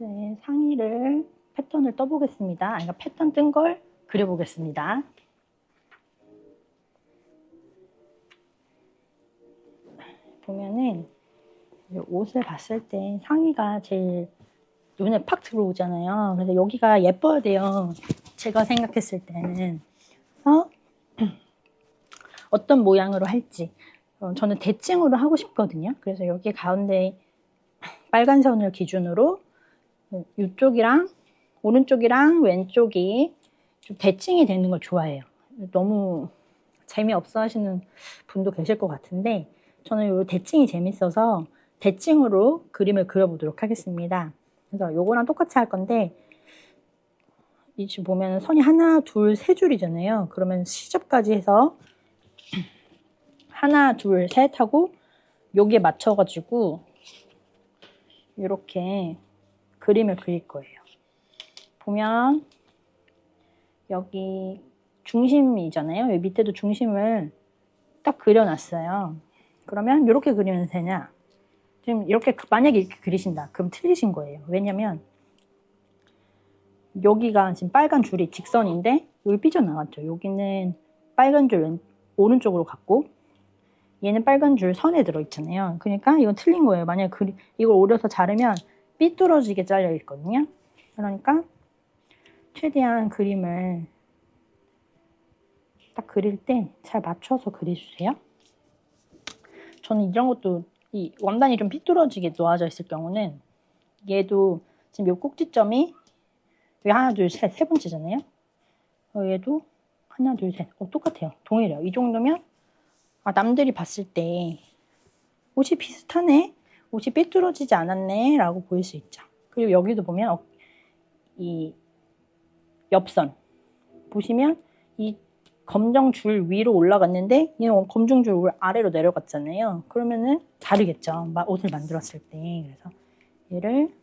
이제 상의를 패턴을 떠보겠습니다. 그러니까 패턴 뜬 걸 그려보겠습니다. 보면은 옷을 봤을 때 상의가 제일 눈에 팍 들어오잖아요. 그래서 여기가 예뻐야 돼요. 제가 생각했을 때는. 그래서 어떤 모양으로 할지 저는 대칭으로 하고 싶거든요. 그래서 여기 가운데 빨간 선을 기준으로 이쪽이랑 오른쪽이랑 왼쪽이 좀 대칭이 되는 걸 좋아해요. 너무 재미없어 하시는 분도 계실 것 같은데 저는 이 대칭이 재밌어서 대칭으로 그림을 그려보도록 하겠습니다. 그래서 요거랑 똑같이 할 건데 이 지금 보면 선이 하나, 둘, 세 줄이잖아요. 그러면 시접까지 해서 하나, 둘, 셋 하고 여기에 맞춰가지고 이렇게 그림을 그릴 거예요. 보면 여기 중심이잖아요. 여기 밑에도 중심을 딱 그려놨어요. 그러면 이렇게 그리면 되냐? 지금 이렇게 만약에 이렇게 그리신다. 그럼 틀리신 거예요. 왜냐면 여기가 지금 빨간 줄이 직선인데 여기 삐져나갔죠. 여기는 빨간 줄 오른쪽으로 갔고 얘는 빨간 줄 선에 들어있잖아요. 그러니까 이건 틀린 거예요. 만약에 이걸 오려서 자르면 삐뚤어지게 잘려 있거든요. 그러니까 최대한 그림을 딱 그릴 때 잘 맞춰서 그려주세요. 저는 이런 것도 이 원단이 좀 삐뚤어지게 놓아져 있을 경우는 얘도 지금 이 꼭지점이 여기 하나 둘 셋 세 번째잖아요. 얘도 하나 둘 셋 똑같아요. 동일해요. 이 정도면 남들이 봤을 때 옷이 비슷하네, 옷이 삐뚤어지지 않았네 라고 보일 수 있죠. 그리고 여기도 보면 이 옆선 보시면 이 검정 줄 위로 올라갔는데 얘는 검정 줄 아래로 내려갔잖아요. 그러면은 다르겠죠. 옷을 만들었을 때. 그래서 얘를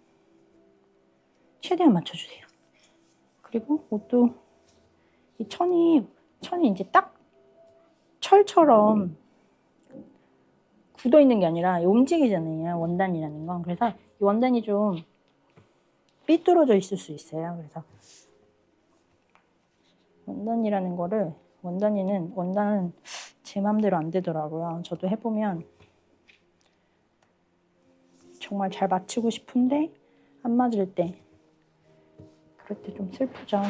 최대한 맞춰주세요. 그리고 옷도 이 천이 이제 딱 철처럼 굳어 있는 게 아니라 움직이잖아요. 원단이라는 건. 그래서 이 원단이 좀 삐뚤어져 있을 수 있어요. 그래서 원단이라는 거를 원단은 제 맘대로 안 되더라고요. 저도 해보면 정말 잘 맞추고 싶은데 안 맞을 때 그럴 때 좀 슬프죠.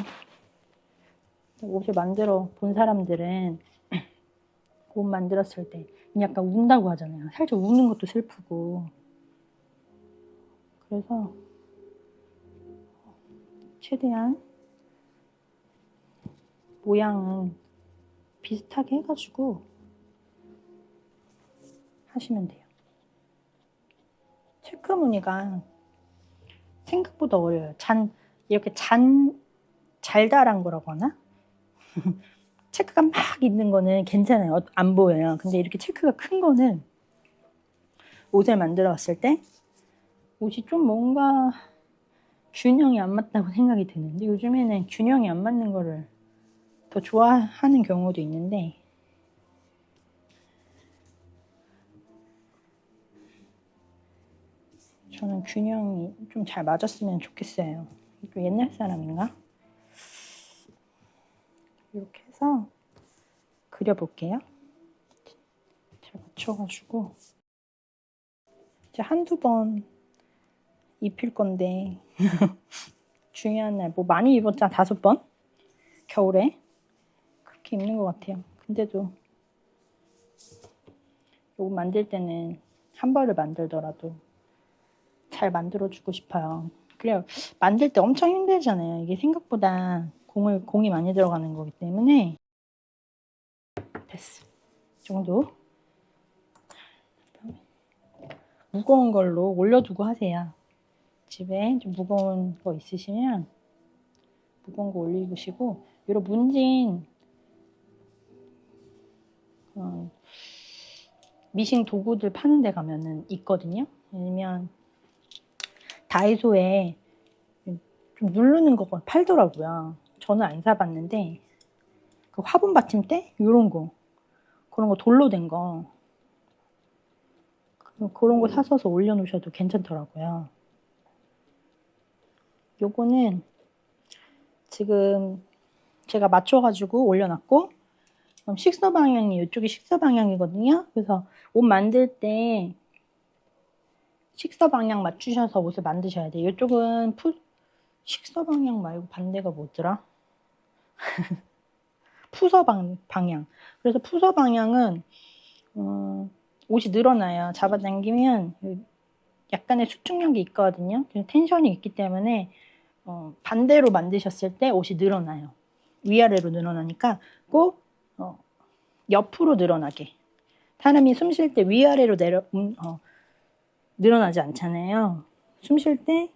옷을 만들어 본 사람들은 옷 만들었을 때 약간 운다고 하잖아요. 살짝 우는 것도 슬프고. 그래서 최대한 모양은 비슷하게 해가지고 하시면 돼요. 체크 무늬가 생각보다 어려워요. 이렇게 잘달한 거라고 하나? 체크가 막 있는 거는 괜찮아요. 안 보여요. 근데 이렇게 체크가 큰 거는 옷을 만들어 봤을 때 옷이 좀 뭔가 균형이 안 맞다고 생각이 드는데 요즘에는 균형이 안 맞는 거를 더 좋아하는 경우도 있는데 저는 균형이 좀 잘 맞았으면 좋겠어요. 또 옛날 사람인가? 이렇게 해서 그려볼게요. 잘 맞춰가지고 이제 한두 번 입힐 건데 중요한 날 많이 입었잖아. 5번 겨울에 그렇게 입는 것 같아요. 근데도 이거 만들 때는 한 벌을 만들더라도 잘 만들어주고 싶어요. 그래요. 만들 때 엄청 힘들잖아요. 이게 생각보다 공이 많이 들어가는 거기 때문에. 됐어. 이 정도. 무거운 걸로 올려두고 하세요. 집에 좀 무거운 거 있으시면 무거운 거 올리시고 이런 문진 미싱 도구들 파는 데 가면은 있거든요. 아니면 다이소에 좀 누르는 거 팔더라고요. 저는 안 사봤는데 그 화분 받침대? 이런 거 그런 거 돌로 된 거 그런 거 사서서 올려놓으셔도 괜찮더라고요. 요거는 지금 제가 맞춰가지고 올려놨고, 그럼 식서 방향이 이쪽이 식서 방향이거든요. 그래서 옷 만들 때 식서 방향 맞추셔서 옷을 만드셔야 돼요. 이쪽은 식서 방향 말고 반대가 뭐더라? 푸서 방향. 그래서 푸서 방향은 옷이 늘어나요. 잡아당기면 약간의 수축력이 있거든요. 텐션이 있기 때문에 반대로 만드셨을 때 옷이 늘어나요. 위아래로 늘어나니까 꼭 옆으로 늘어나게. 사람이 숨 쉴 때 위아래로 늘어나지 않잖아요. 숨 쉴 때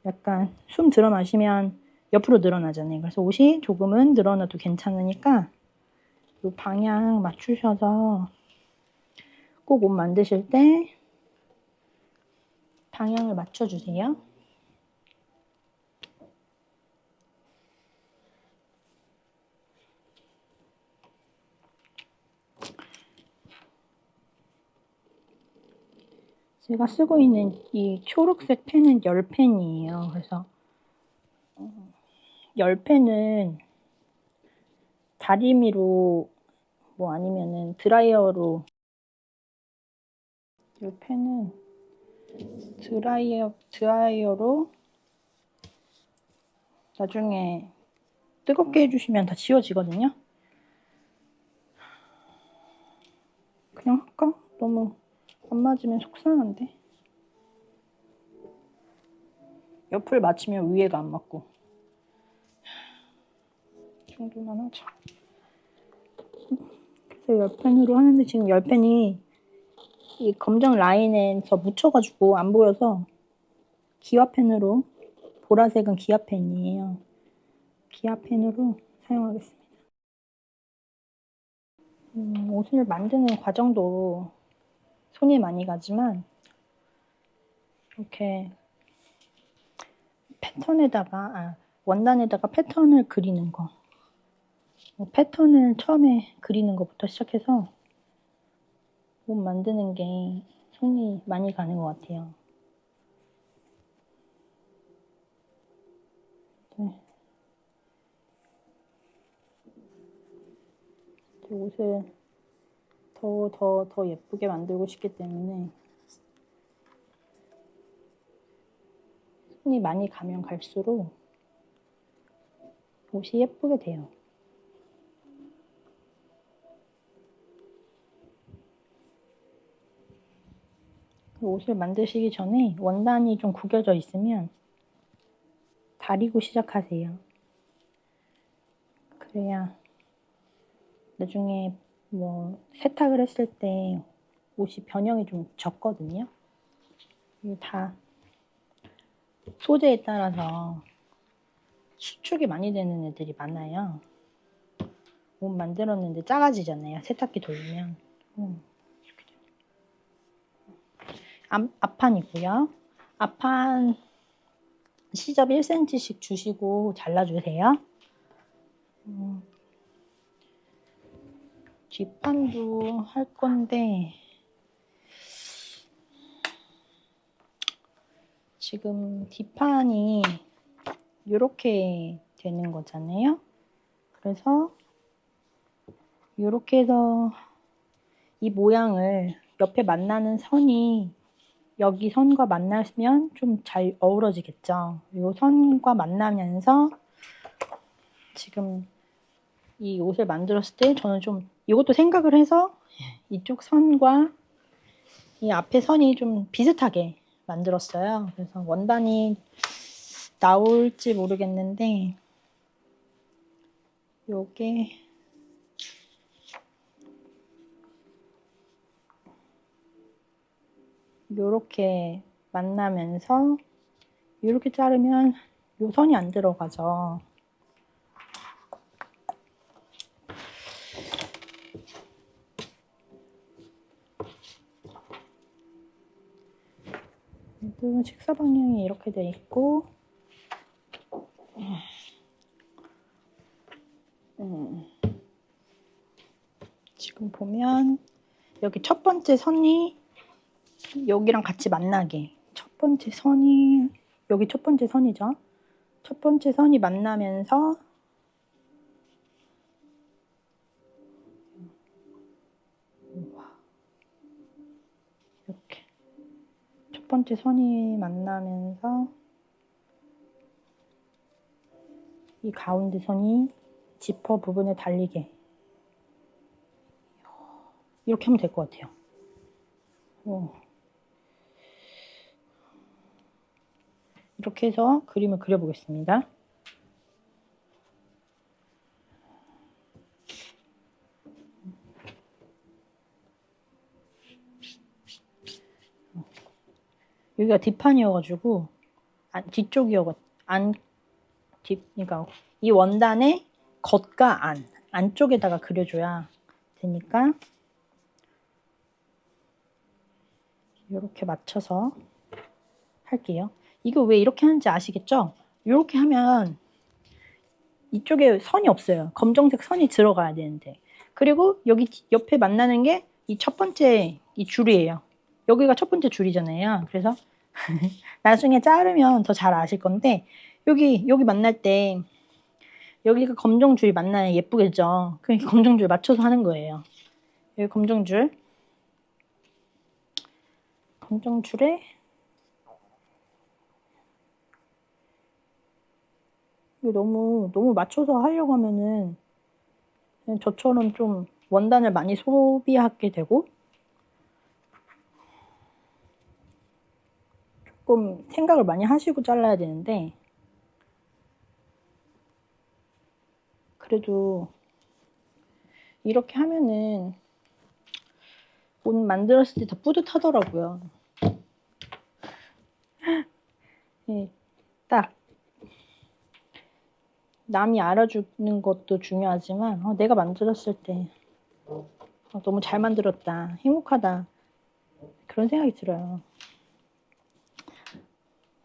약간 숨 들어 마시면 옆으로 늘어나잖아요. 그래서 옷이 조금은 늘어나도 괜찮으니까 이 방향 맞추셔서 꼭 옷 만드실 때 방향을 맞춰주세요. 제가 쓰고 있는 이 초록색 펜은 10펜이에요. 그래서 10펜은 다리미로 뭐 아니면은 드라이어로 10펜은 드라이어로 나중에 뜨겁게 해주시면 다 지워지거든요. 그냥 할까? 너무 안 맞으면 속상한데. 옆을 맞추면 위에가 안 맞고. 이 정도만 하자. 그래서 10펜으로 하는데 지금 10펜이 이 검정 라인에서 묻혀가지고 안 보여서 기와펜으로, 보라색은 기와펜이에요. 기와펜으로 사용하겠습니다. 옷을 만드는 과정도 손이 많이 가지만 이렇게 패턴에다가 원단에다가 패턴을 그리는 거, 패턴을 처음에 그리는 것부터 시작해서 옷 만드는 게 손이 많이 가는 것 같아요. 네. 옷을 더 예쁘게 만들고 싶기 때문에 손이 많이 가면 갈수록 옷이 예쁘게 돼요. 옷을 만드시기 전에 원단이 좀 구겨져 있으면 다리고 시작하세요. 그래야 나중에 뭐 세탁을 했을 때 옷이 변형이 좀 적거든요. 이게 다 소재에 따라서 수축이 많이 되는 애들이 많아요. 옷 만들었는데 작아지잖아요. 세탁기 돌리면. 앞판이고요. 앞판 시접 1cm씩 주시고 잘라주세요. 뒷판도 할 건데 지금 뒷판이 이렇게 되는 거잖아요. 그래서 이렇게 해서 이 모양을 옆에 만나는 선이 여기 선과 만나면 좀 잘 어우러지겠죠. 이 선과 만나면서 지금 이 옷을 만들었을 때 저는 좀 이것도 생각을 해서 이쪽 선과 이 앞에 선이 좀 비슷하게 만들었어요. 그래서 원단이 나올지 모르겠는데 요게 요렇게 만나면서 이렇게 자르면 요 선이 안 들어가죠. 식사 방향이 이렇게 돼 있고 지금 보면 여기 첫 번째 선이 여기랑 같이 만나게 첫 번째 선이 여기 첫 번째 선이죠. 첫 번째 선이 만나면서 이렇게 첫 번째 선이 만나면서 이 가운데 선이 지퍼 부분에 달리게 이렇게 하면 될 것 같아요. 이렇게 해서 그림을 그려보겠습니다. 여기가 뒷판이어가지고 그러니까 이 원단의 겉과 안쪽에다가 그려줘야 되니까 이렇게 맞춰서 할게요. 이거 왜 이렇게 하는지 아시겠죠? 이렇게 하면 이쪽에 선이 없어요. 검정색 선이 들어가야 되는데. 그리고 여기 옆에 만나는 게 이 첫 번째 이 줄이에요. 여기가 첫 번째 줄이잖아요. 그래서 나중에 자르면 더 잘 아실 건데 여기 만날 때 여기가 검정 줄이 만나야 예쁘겠죠. 그러니까 검정 줄 맞춰서 하는 거예요. 여기 검정 줄에 이거 너무 맞춰서 하려고 하면은 저처럼 좀 원단을 많이 소비하게 되고 조금 생각을 많이 하시고 잘라야 되는데 그래도 이렇게 하면은 옷 만들었을 때 더 뿌듯하더라고요. 네, 딱 남이 알아주는 것도 중요하지만 내가 만들었을 때 너무 잘 만들었다, 행복하다 그런 생각이 들어요.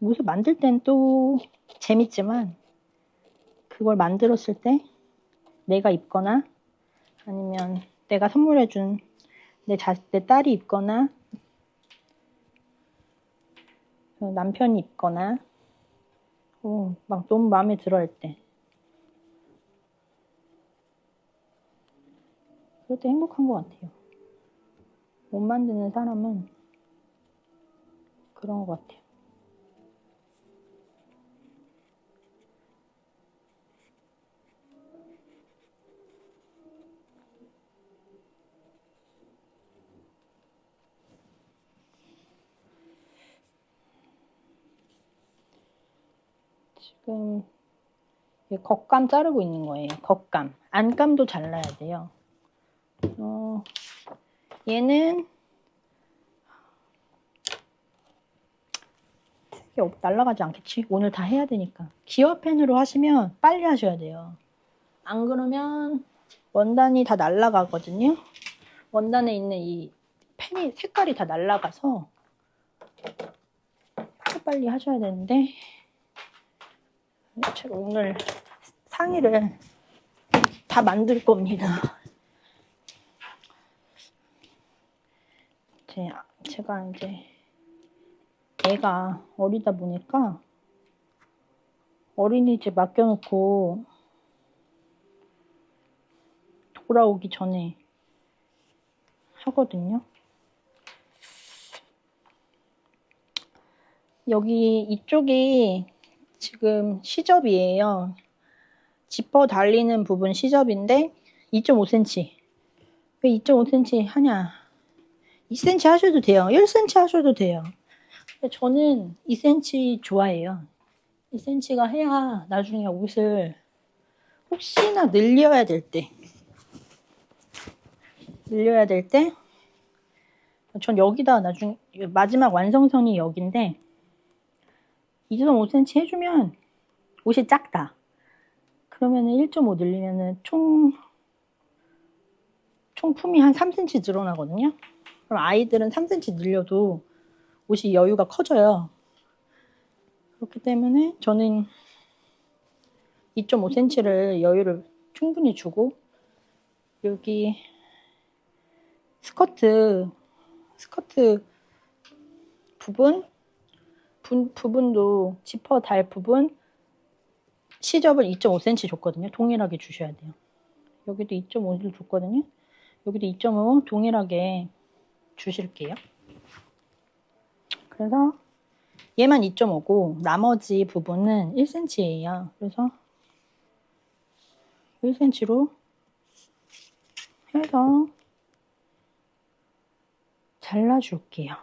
옷을 만들 땐 또 재밌지만 그걸 만들었을 때 내가 입거나 아니면 내가 선물해준 내 딸이 입거나 남편이 입거나 막 너무 마음에 들어 할 때 그럴 때 행복한 것 같아요. 옷 만드는 사람은 그런 것 같아요. 지금 겉감 자르고 있는 거예요. 겉감. 안감도 잘라야 돼요. 얘는 색이 날라가지 않겠지? 오늘 다 해야 되니까. 기와펜으로 하시면 빨리 하셔야 돼요. 안 그러면 원단이 다 날라가거든요. 원단에 있는 이 펜이 색깔이 다 날라가서 빨리 하셔야 되는데 제가 오늘 상의를 다 만들 겁니다. 제가 이제 애가 어리다 보니까 어린이집 맡겨놓고 돌아오기 전에 하거든요. 여기 이쪽이 지금 시접이에요. 지퍼 달리는 부분 시접인데 2.5cm. 왜 2.5cm 하냐? 2cm 하셔도 돼요. 1cm 하셔도 돼요. 근데 저는 2cm 좋아해요. 2cm가 해야 나중에 옷을 혹시나 늘려야 될 때 전 여기다 나중에 마지막 완성선이 여기인데 2.5cm 해주면 옷이 작다. 그러면은 1.5 늘리면은 총 품이 한 3cm 늘어나거든요. 그럼 아이들은 3cm 늘려도 옷이 여유가 커져요. 그렇기 때문에 저는 2.5cm를 여유를 충분히 주고 여기 스커트 부분도 지퍼 달 부분 시접을 2.5cm 줬거든요. 동일하게 주셔야 돼요. 여기도 2.5를 줬거든요. 여기도 2.5 동일하게 주실게요. 그래서 얘만 2.5고 나머지 부분은 1cm예요. 그래서 1cm로 해서 잘라줄게요.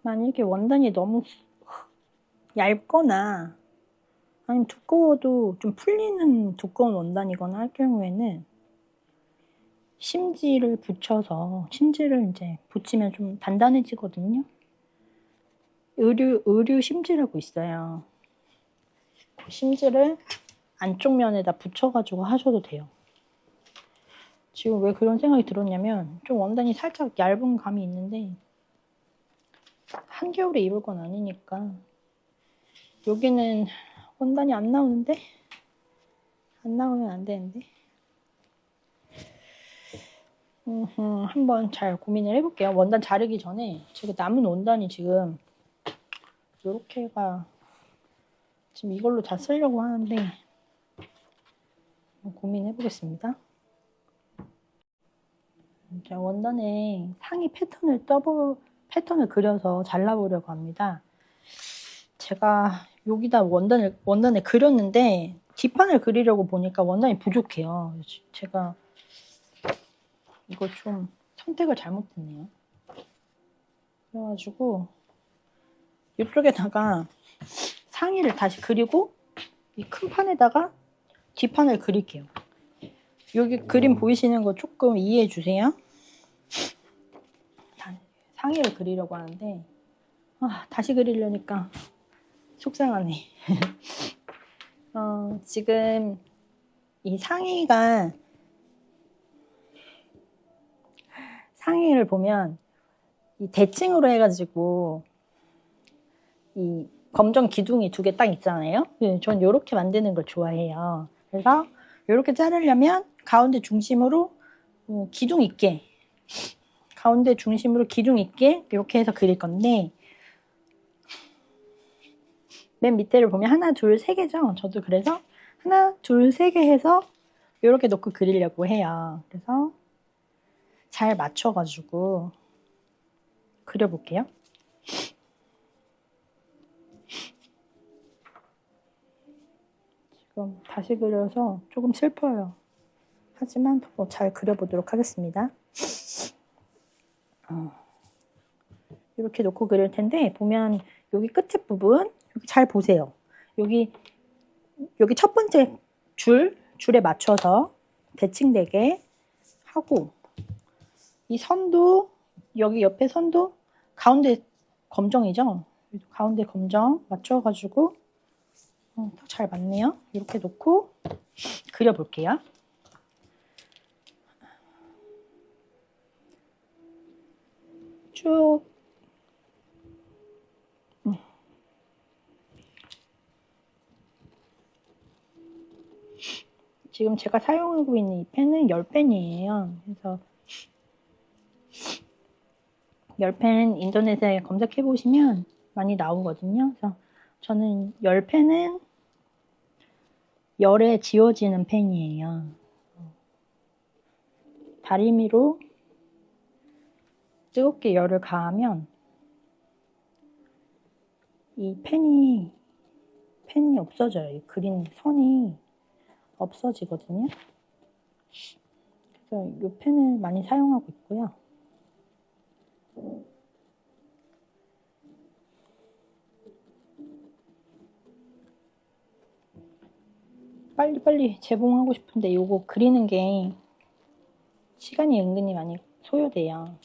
만약에 원단이 너무 얇거나 아니면 두꺼워도 좀 풀리는 두꺼운 원단이거나 할 경우에는 심지를 붙여서 심지를 이제 붙이면 좀 단단해지거든요. 의류 심지라고 있어요. 그 심지를 안쪽 면에다 붙여가지고 하셔도 돼요. 지금 왜 그런 생각이 들었냐면 좀 원단이 살짝 얇은 감이 있는데 한겨울에 입을 건 아니니까 여기는 원단이 안 나오는데 안 나오면 안 되는데 한번 잘 고민을 해볼게요. 원단 자르기 전에 제가 남은 원단이 지금 요렇게가 지금 이걸로 다 쓰려고 하는데 고민해 보겠습니다. 원단에 상의 패턴을 그려서 잘라보려고 합니다. 제가 여기다 원단을 그렸는데 뒷판을 그리려고 보니까 원단이 부족해요. 제가 이거 좀 선택을 잘못했네요. 그래가지고 이쪽에다가 상의를 다시 그리고 이 큰 판에다가 뒷판을 그릴게요. 여기 그림 보이시는 거 조금 이해해 주세요. 상의를 그리려고 하는데 다시 그리려니까 속상하네. 지금 이 상의를 보면 이 대칭으로 해가지고 이 검정 기둥이 2개 딱 있잖아요. 전 이렇게 만드는 걸 좋아해요. 그래서 이렇게 자르려면 가운데 중심으로 기둥 있게 이렇게 해서 그릴 건데 맨 밑에를 보면 하나, 둘, 세 개죠. 저도 그래서 하나, 둘, 세 개 해서 이렇게 놓고 그리려고 해요. 그래서 잘 맞춰가지고 그려볼게요. 지금 다시 그려서 조금 슬퍼요. 하지만 더 잘 그려보도록 하겠습니다. 이렇게 놓고 그릴 텐데 보면 여기 끝에 부분 여기 잘 보세요. 여기 첫 번째 줄에 맞춰서 대칭되게 하고 이 선도 여기 옆에 선도 가운데 검정이죠. 가운데 검정 맞춰가지고 딱 잘 맞네요. 이렇게 놓고 그려볼게요. 쭉 지금 제가 사용하고 있는 이 펜은 10펜이에요. 그래서 10펜 인터넷에 검색해 보시면 많이 나오거든요. 그래서 저는 10펜은 열에 지워지는 펜이에요. 다리미로 뜨겁게 열을 가하면 이 펜이 없어져요. 이 그린 선이 없어지거든요. 그래서 이 펜을 많이 사용하고 있고요. 빨리빨리 재봉하고 싶은데 이거 그리는 게 시간이 은근히 많이 소요돼요.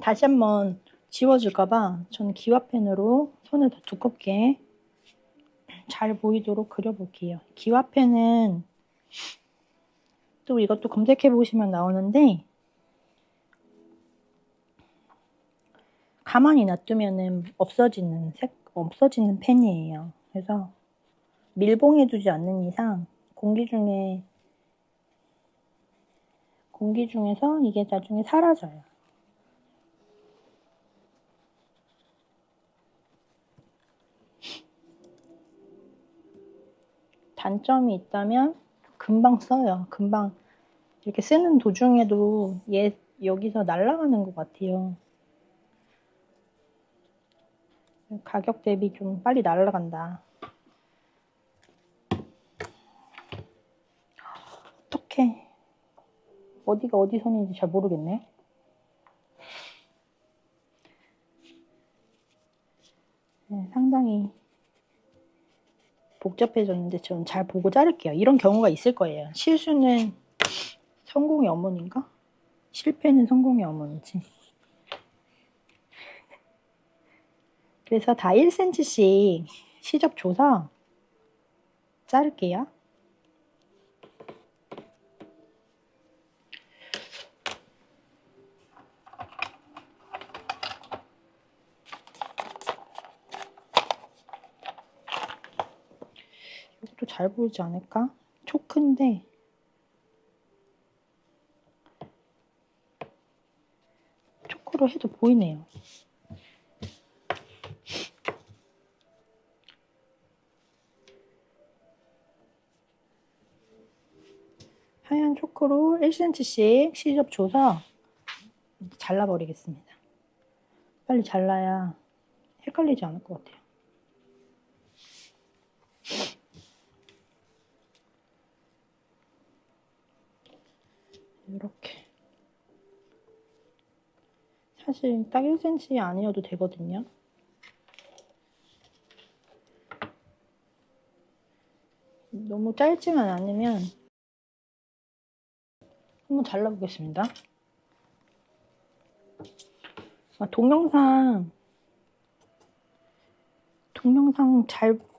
다시 한번 지워줄까봐 저는 기와펜으로 선을 더 두껍게 잘 보이도록 그려볼게요. 기와펜은 또 이것도 검색해 보시면 나오는데 가만히 놔두면은 없어지는 펜이에요. 그래서 밀봉해 두지 않는 이상 공기 중에서 이게 나중에 사라져요. 단점이 있다면 금방 써요. 금방 이렇게 쓰는 도중에도 얘 여기서 날아가는 것 같아요. 가격 대비 좀 빨리 날아간다. 어떡해. 어디가 어디 선인지 잘 모르겠네. 네, 상당히 복잡해졌는데 전 잘 보고 자를게요. 이런 경우가 있을 거예요. 실수는 성공의 어머니인가? 실패는 성공의 어머니지. 그래서 다 1cm씩 시접 줘서 자를게요. 이것도 잘 보이지 않을까? 초크인데 초크로 해도 보이네요. 하얀 초크로 1cm씩 시접 줘서 잘라버리겠습니다. 빨리 잘라야 헷갈리지 않을 것 같아요. 이렇게. 사실 딱 1cm 아니어도 되거든요. 너무 짧지만 않으면 한번 잘라보겠습니다. 동영상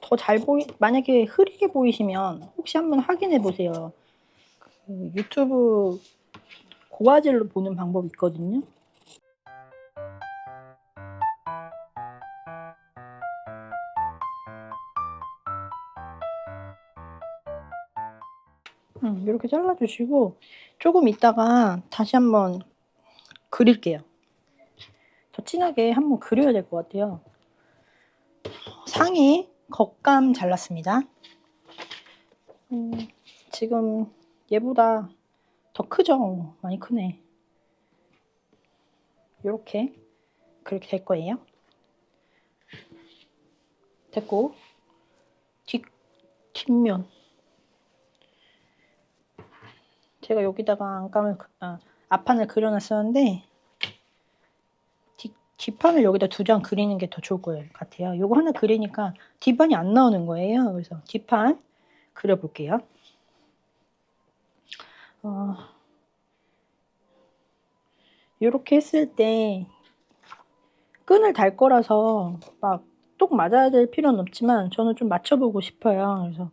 더 잘 만약에 흐리게 보이시면 혹시 한번 확인해 보세요. 유튜브 고화질로 보는 방법이 있거든요. 이렇게 잘라주시고 조금 있다가 다시 한번 그릴게요. 더 진하게 한번 그려야 될 것 같아요. 상의 겉감 잘랐습니다. 지금 얘보다 더 크죠? 많이 크네. 이렇게 그렇게 될 거예요. 됐고 뒷면 제가 여기다가 안감을 앞판을 그려놨었는데 뒷판을 여기다 2장 그리는 게 더 좋을 것 같아요. 요거 하나 그리니까 뒷판이 안 나오는 거예요. 그래서 뒷판 그려볼게요. 이렇게 했을 때 끈을 달 거라서 막 똑 맞아야 될 필요는 없지만 저는 좀 맞춰보고 싶어요. 그래서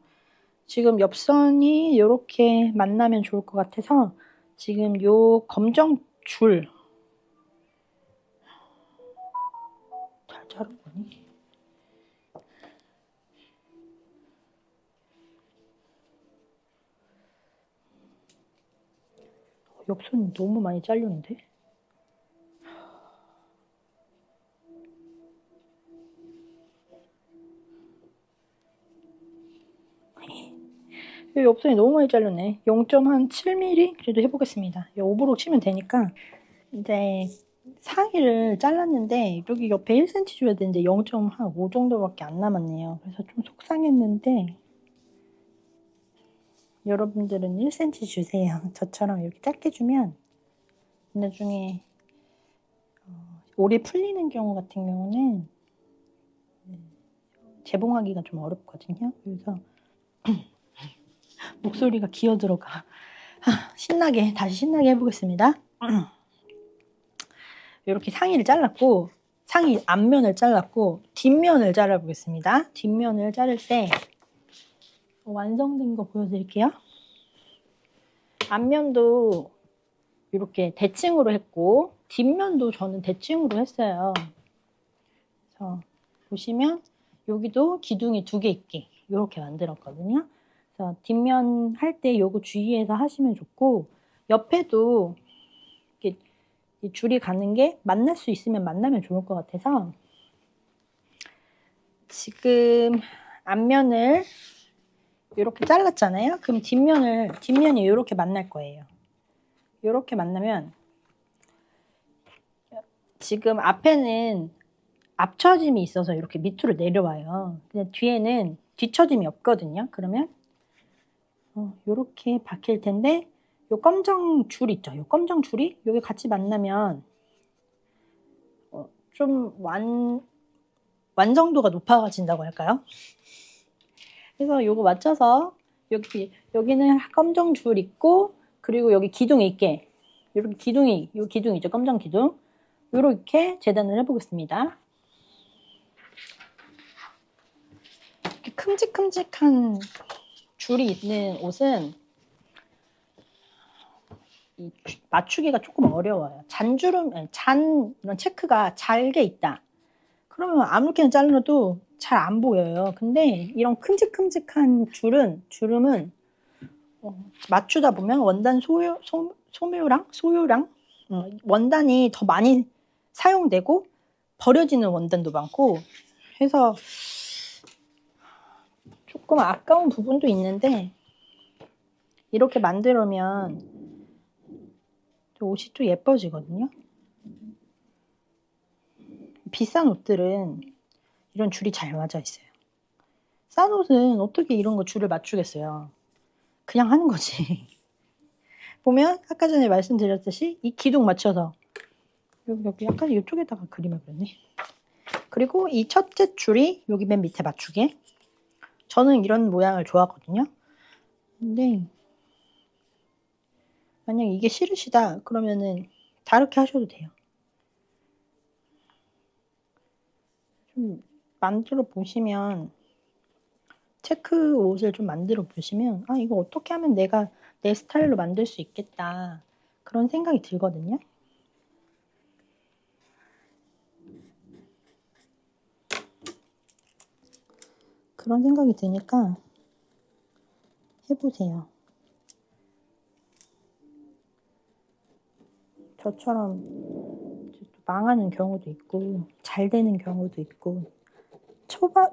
지금 옆선이 이렇게 만나면 좋을 것 같아서 지금 요 검정 줄 잘 자른 거니? 옆선이 너무 많이 잘렸는데? 여기 옆선이 너무 많이 잘렸네. 0.7mm 그래도 해보겠습니다. 오브로 치면 되니까 이제 상의를 잘랐는데 여기 옆에 1cm 줘야 되는데 0.5 정도밖에 안 남았네요. 그래서 좀 속상했는데 여러분들은 1cm 주세요. 저처럼 이렇게 짧게 주면 나중에 오래 풀리는 경우 같은 경우는 재봉하기가 좀 어렵거든요. 그래서 목소리가 기어 들어가. 다시 신나게 해보겠습니다. 이렇게 상의를 잘랐고 상의 앞면을 잘랐고 뒷면을 잘라보겠습니다. 뒷면을 자를 때 완성된 거 보여드릴게요. 앞면도 이렇게 대칭으로 했고 뒷면도 저는 대칭으로 했어요. 그래서 보시면 여기도 기둥이 2개 있게 이렇게 만들었거든요. 그래서 뒷면 할 때 요거 주의해서 하시면 좋고 옆에도 이렇게 줄이 가는 게 만날 수 있으면 만나면 좋을 것 같아서 지금 앞면을 이렇게 잘랐잖아요. 그럼 뒷면이 이렇게 만날 거예요. 이렇게 만나면 지금 앞에는 앞처짐이 있어서 이렇게 밑으로 내려와요. 근데 뒤에는 뒤처짐이 없거든요. 그러면 이렇게 박힐 텐데 요 검정 줄 있죠. 요 검정 줄이 여기 같이 만나면 좀 완성도가 높아진다고 할까요? 그래서 요거 맞춰서 여기는 검정 줄 있고 그리고 여기 기둥이 있게 이렇게 요 기둥 있죠. 검정 기둥 이렇게 재단을 해보겠습니다. 이렇게 큼직큼직한 줄이 있는 옷은 맞추기가 조금 어려워요. 이런 체크가 잘게 있다. 그러면 아무렇게나 잘라도 잘 안 보여요. 근데 이런 큼직큼직한 주름은 맞추다 보면 원단 소유랑 원단이 더 많이 사용되고 버려지는 원단도 많고 해서 조금 아까운 부분도 있는데 이렇게 만들면 옷이 좀 예뻐지거든요. 비싼 옷들은 이런 줄이 잘 맞아 있어요. 싼 옷은 어떻게 이런 거 줄을 맞추겠어요. 그냥 하는 거지. 보면 아까 전에 말씀드렸듯이 이 기둥 맞춰서 여기 약간 이쪽에다가 그림을 그렸네. 그리고 이 첫째 줄이 여기 맨 밑에 맞추게. 저는 이런 모양을 좋아하거든요. 근데 만약 이게 싫으시다 그러면은 다르게 하셔도 돼요. 좀 만들어 보시면 체크 옷을 좀 만들어 보시면 아 이거 어떻게 하면 내가 내 스타일로 만들 수 있겠다 그런 생각이 들거든요. 그런 생각이 드니까 해보세요. 저처럼 망하는 경우도 있고 잘 되는 경우도 있고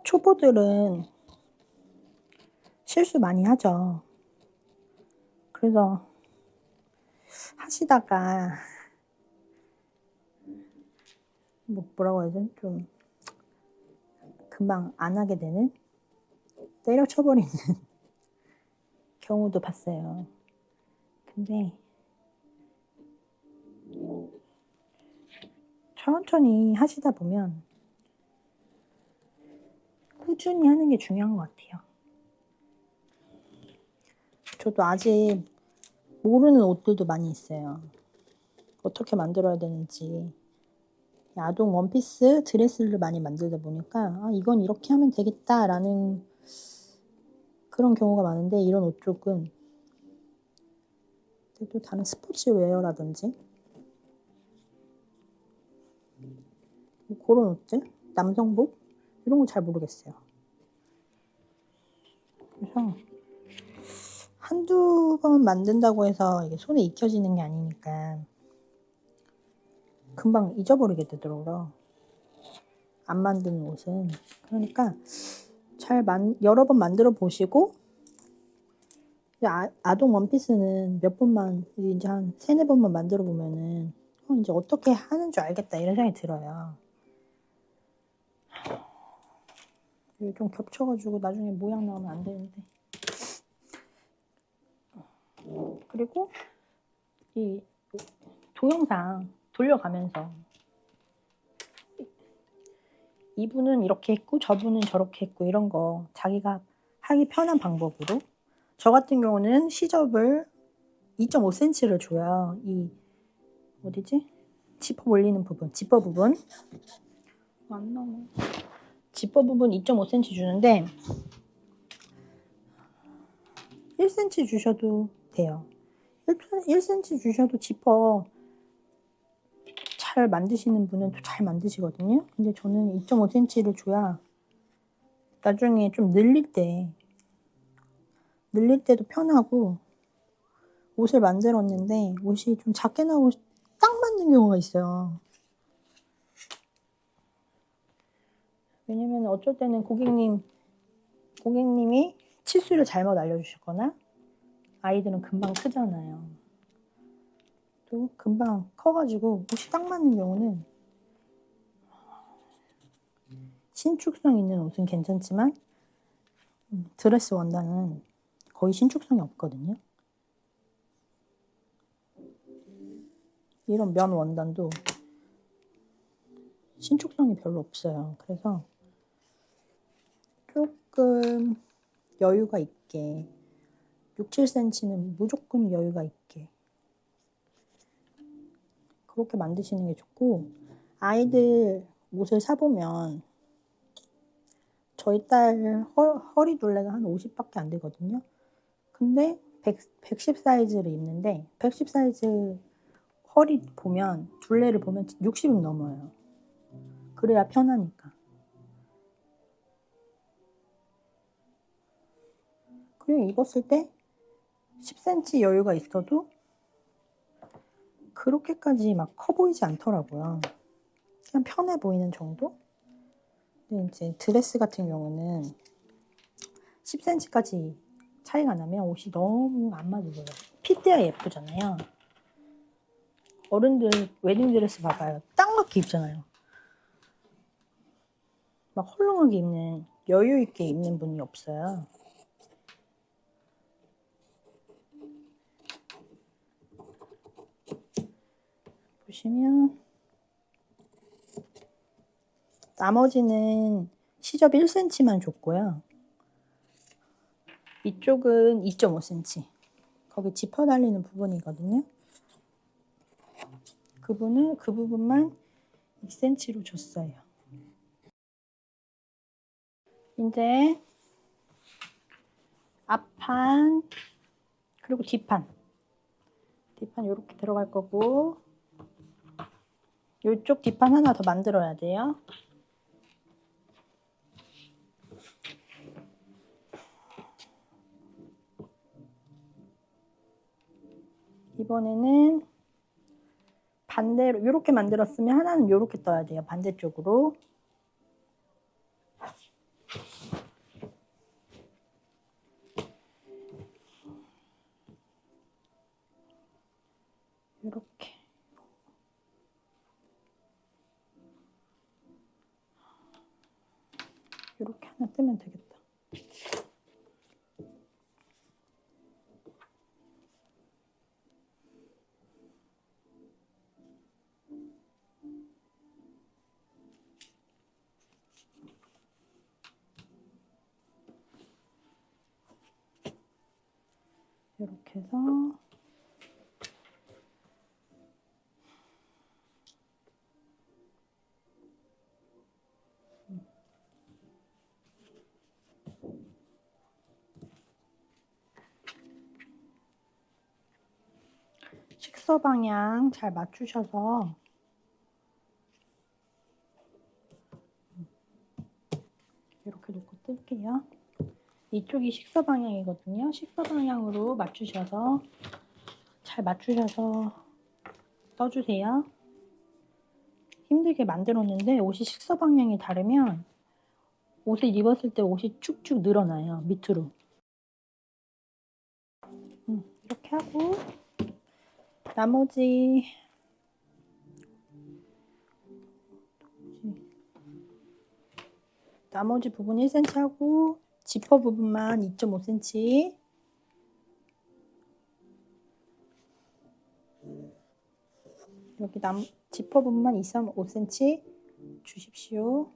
초보들은 실수 많이 하죠. 그래서 하시다가 뭐라고 해야 되지? 좀 금방 안 하게 되는 때려쳐버리는 경우도 봤어요. 근데 천천히 하시다 보면 꾸준히 하는 게 중요한 것 같아요. 저도 아직 모르는 옷들도 많이 있어요. 어떻게 만들어야 되는지. 아동 원피스 드레스를 많이 만들다 보니까 아, 이건 이렇게 하면 되겠다라는 그런 경우가 많은데 이런 옷 쪽은 또 다른 스포츠웨어라든지 그런 옷들, 남성복 이런 거 잘 모르겠어요. 그래서 한두 번 만든다고 해서 이게 손에 익혀지는 게 아니니까 금방 잊어버리게 되더라고요. 안 만드는 옷은. 그러니까 여러 번 만들어 보시고 아동 원피스는 몇 번만 이제 한 3-4번만 만들어 보면은 이제 어떻게 하는 줄 알겠다 이런 생각이 들어요. 좀 겹쳐가지고 나중에 모양 나오면 안 되는데. 그리고 이 동영상 돌려가면서 이분은 이렇게 했고 저분은 저렇게 했고 이런 거 자기가 하기 편한 방법으로 저 같은 경우는 시접을 2.5cm를 줘요. 이 어디지? 지퍼 올리는 부분, 지퍼 부분 안 나와. 지퍼 부분 2.5cm 주는데 1cm 주셔도 돼요. 1cm 주셔도 지퍼 잘 만드시는 분은 또 잘 만드시거든요. 근데 저는 2.5cm를 줘야 나중에 좀 늘릴 때도 편하고 옷을 만들었는데 옷이 좀 작게 나오고 딱 맞는 경우가 있어요. 왜냐면 어쩔 때는 고객님이 치수를 잘못 알려주시거나 아이들은 금방 크잖아요. 또 금방 커가지고 옷이 딱 맞는 경우는 신축성 있는 옷은 괜찮지만 드레스 원단은 거의 신축성이 없거든요. 이런 면 원단도 신축성이 별로 없어요. 그래서 조금 여유가 있게 6, 7cm는 무조건 여유가 있게 그렇게 만드시는 게 좋고, 아이들 옷을 사보면 저희 딸 허리 둘레가 한 50밖에 안 되거든요. 근데 110 사이즈를 입는데 110 사이즈 허리 보면 둘레를 보면 60은 넘어요. 그래야 편하니까. 그리고 입었을 때 10cm 여유가 있어도 그렇게까지 막 커 보이지 않더라고요. 그냥 편해 보이는 정도? 근데 이제 드레스 같은 경우는 10cm까지 차이가 나면 옷이 너무 안 맞아요. 핏대야 예쁘잖아요. 어른들 웨딩드레스 봐봐요. 딱 맞게 입잖아요. 막 헐렁하게 입는, 여유 있게 입는 분이 없어요. 보시면 나머지는 시접 1cm만 줬고요. 이쪽은 2.5cm. 거기 지퍼 달리는 부분이거든요. 그 부분만 2cm로 줬어요. 이제 앞판 그리고 뒷판 이렇게 들어갈 거고, 이쪽 뒷판 하나 더 만들어야 돼요. 이번에는 반대로 이렇게 만들었으면 하나는 이렇게 떠야 돼요. 반대쪽으로. 이렇게. 이렇게 하나 뜨면 되겠다. 이렇게 해서 식서 방향 잘 맞추셔서 이렇게 놓고 뜰게요. 이쪽이 식서 방향이거든요. 식서 방향으로 맞추셔서 잘 맞추셔서 떠주세요. 힘들게 만들었는데 옷이 식서 방향이 다르면 옷을 입었을 때 옷이 축축 늘어나요. 밑으로. 이렇게 하고 나머지 부분 1cm 하고 지퍼 부분만 2.5cm, 여기 지퍼 부분만 2.5cm 주십시오.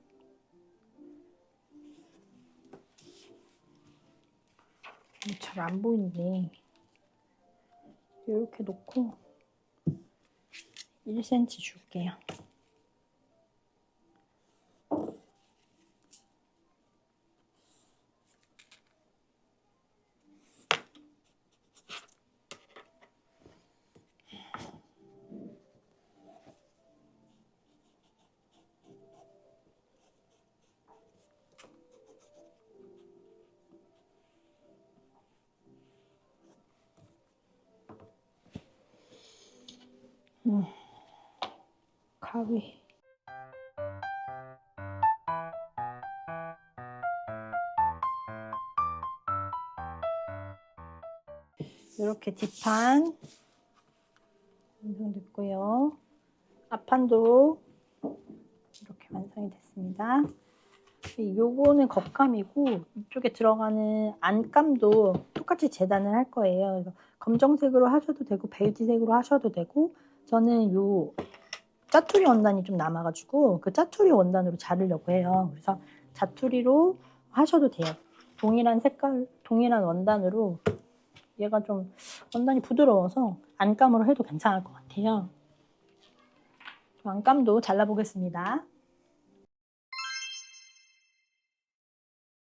잘 안 보이네. 이렇게 놓고 1cm 줄게요. 가위. 이렇게 뒷판 완성됐고요. 앞판도 이렇게 완성이 됐습니다. 요거는 겉감이고 이쪽에 들어가는 안감도 똑같이 재단을 할 거예요. 그래서 검정색으로 하셔도 되고 베이지색으로 하셔도 되고, 저는 요 짜투리 원단이 좀 남아가지고 그 짜투리 원단으로 자르려고 해요. 그래서 자투리로 하셔도 돼요. 동일한 색깔, 동일한 원단으로. 얘가 좀 원단이 부드러워서 안감으로 해도 괜찮을 것 같아요. 안감도 잘라보겠습니다.